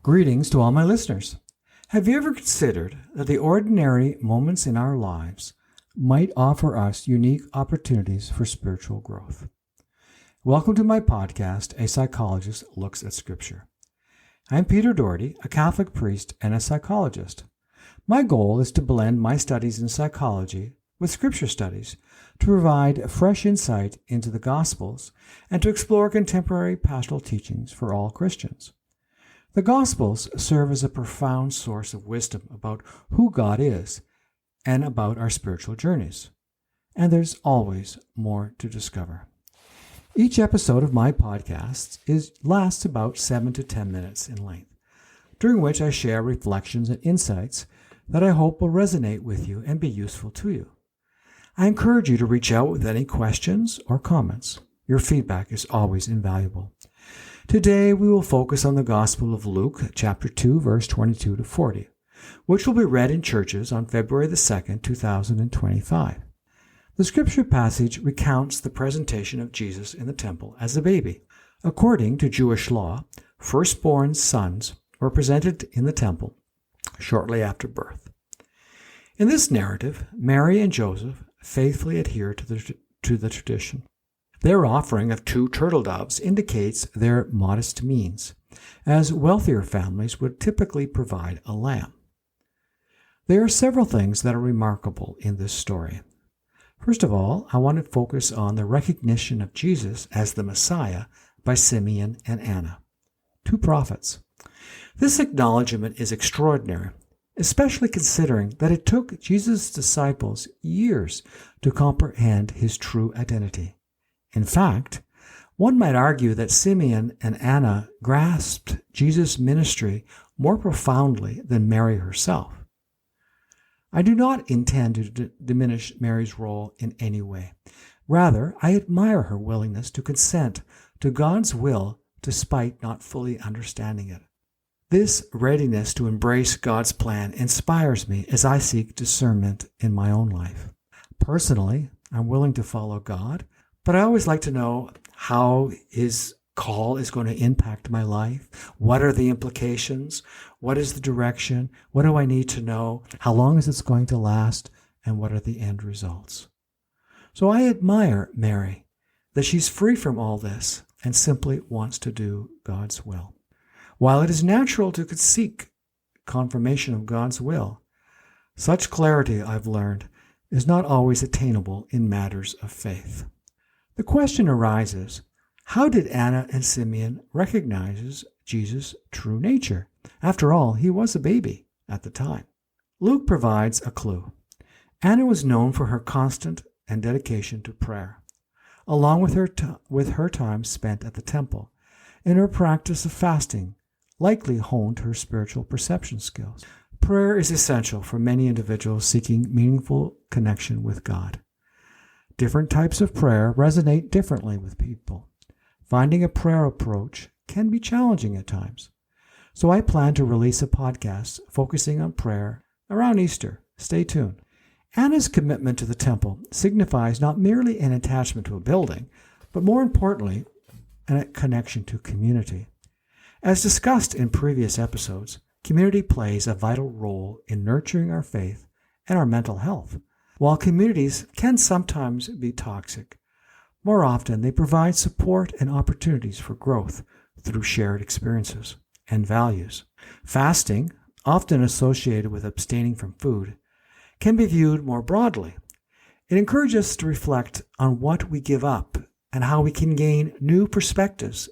Greetings to all my listeners. Have you ever considered that the ordinary moments in our lives might offer us unique opportunities for spiritual growth? Welcome to my podcast, A Psychologist Looks at Scripture. I'm Peter Doherty, a Catholic priest and a psychologist. My goal is to blend my studies in psychology with Scripture studies to provide fresh insight into the Gospels and to explore contemporary pastoral teachings for all Christians. The Gospels serve as a profound source of wisdom about who God is and about our spiritual journeys. And there's always more to discover. Each episode of my podcast lasts about 7 to 10 minutes in length, during which I share reflections and insights that I hope will resonate with you and be useful to you. I encourage you to reach out with any questions or comments. Your feedback is always invaluable. Today we will focus on the Gospel of Luke, chapter 2, verse 22 to 40, which will be read in churches on February the 2nd, 2025. The scripture passage recounts the presentation of Jesus in the temple as a baby. According to Jewish law, firstborn sons were presented in the temple shortly after birth. In this narrative, Mary and Joseph faithfully adhere to the tradition. Their offering of 2 turtle doves indicates their modest means, as wealthier families would typically provide a lamb. There are several things that are remarkable in this story. First of all, I want to focus on the recognition of Jesus as the Messiah by Simeon and Anna, 2 prophets. This acknowledgement is extraordinary, especially considering that it took Jesus' disciples years to comprehend his true identity. In fact, one might argue that Simeon and Anna grasped Jesus' ministry more profoundly than Mary herself. I do not intend to diminish Mary's role in any way. Rather, I admire her willingness to consent to God's will despite not fully understanding it. This readiness to embrace God's plan inspires me as I seek discernment in my own life. Personally, I'm willing to follow God, but I always like to know how his call is going to impact my life. What are the implications? What is the direction? What do I need to know? How long is this going to last? And what are the end results? So I admire Mary, that she's free from all this and simply wants to do God's will. While it is natural to seek confirmation of God's will, such clarity, I've learned, is not always attainable in matters of faith. The question arises, how did Anna and Simeon recognize Jesus' true nature? After all, he was a baby at the time. Luke provides a clue. Anna was known for her constant and dedication to prayer, along with her time spent at the temple, and her practice of fasting likely honed her spiritual perception skills. Prayer is essential for many individuals seeking meaningful connection with God. Different types of prayer resonate differently with people. Finding a prayer approach can be challenging at times. So I plan to release a podcast focusing on prayer around Easter. Stay tuned. Anna's commitment to the temple signifies not merely an attachment to a building, but more importantly, a connection to community. As discussed in previous episodes, community plays a vital role in nurturing our faith and our mental health. While communities can sometimes be toxic, more often they provide support and opportunities for growth through shared experiences and values. Fasting, often associated with abstaining from food, can be viewed more broadly. It encourages us to reflect on what we give up and how we can gain new perspectives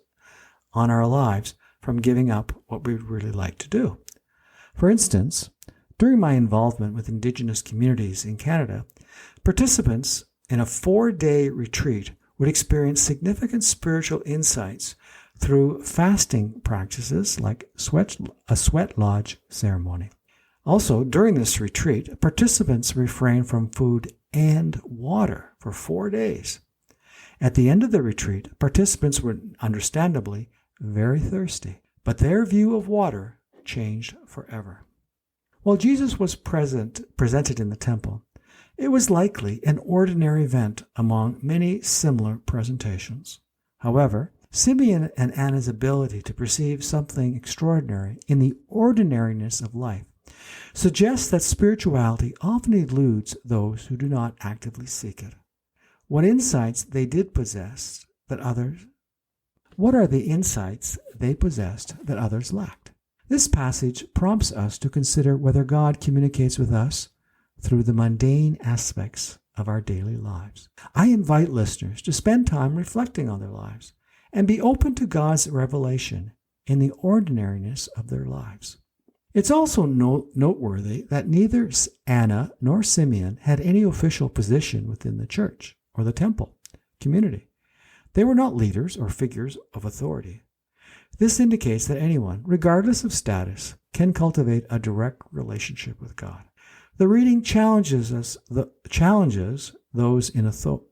on our lives from giving up what we'd really like to do. For instance, during my involvement with Indigenous communities in Canada, participants in a 4-day retreat would experience significant spiritual insights through fasting practices like a sweat lodge ceremony. Also, during this retreat, participants refrained from food and water for 4 days. At the end of the retreat, participants were understandably very thirsty, but their view of water changed forever. While Jesus was presented in the temple, it was likely an ordinary event among many similar presentations. However, Simeon and Anna's ability to perceive something extraordinary in the ordinariness of life suggests that spirituality often eludes those who do not actively seek it. What are the insights they possessed that others lacked? This passage prompts us to consider whether God communicates with us through the mundane aspects of our daily lives. I invite listeners to spend time reflecting on their lives and be open to God's revelation in the ordinariness of their lives. It's also noteworthy that neither Anna nor Simeon had any official position within the church or the temple community. They were not leaders or figures of authority. This indicates that anyone, regardless of status, can cultivate a direct relationship with God. The reading challenges those in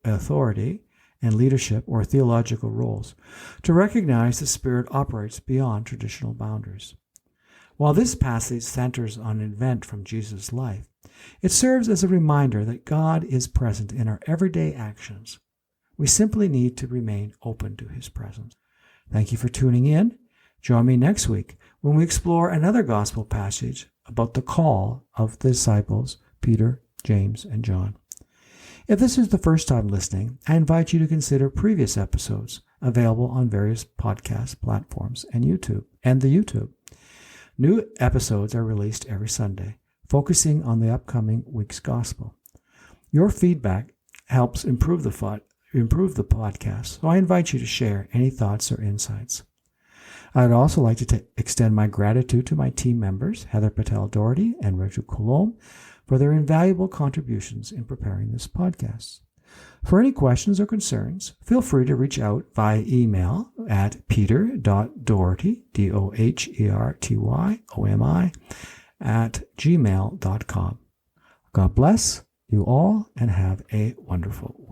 authority and leadership or theological roles to recognize the Spirit operates beyond traditional boundaries. While this passage centers on an event from Jesus' life, it serves as a reminder that God is present in our everyday actions. We simply need to remain open to His presence. Thank you for tuning in. Join me next week when we explore another gospel passage about the call of the disciples, Peter, James, and John. If this is the first time listening, I invite you to consider previous episodes available on various podcast platforms and YouTube. New episodes are released every Sunday, focusing on the upcoming week's gospel. Your feedback helps improve the podcast, so I invite you to share any thoughts or insights. I'd also like to extend my gratitude to my team members, Heather Patel-Doherty and Rachel Colomb, for their invaluable contributions in preparing this podcast. For any questions or concerns, feel free to reach out via email at peter.doherty, DOHERTYOMI, @gmail.com. God bless you all and have a wonderful week.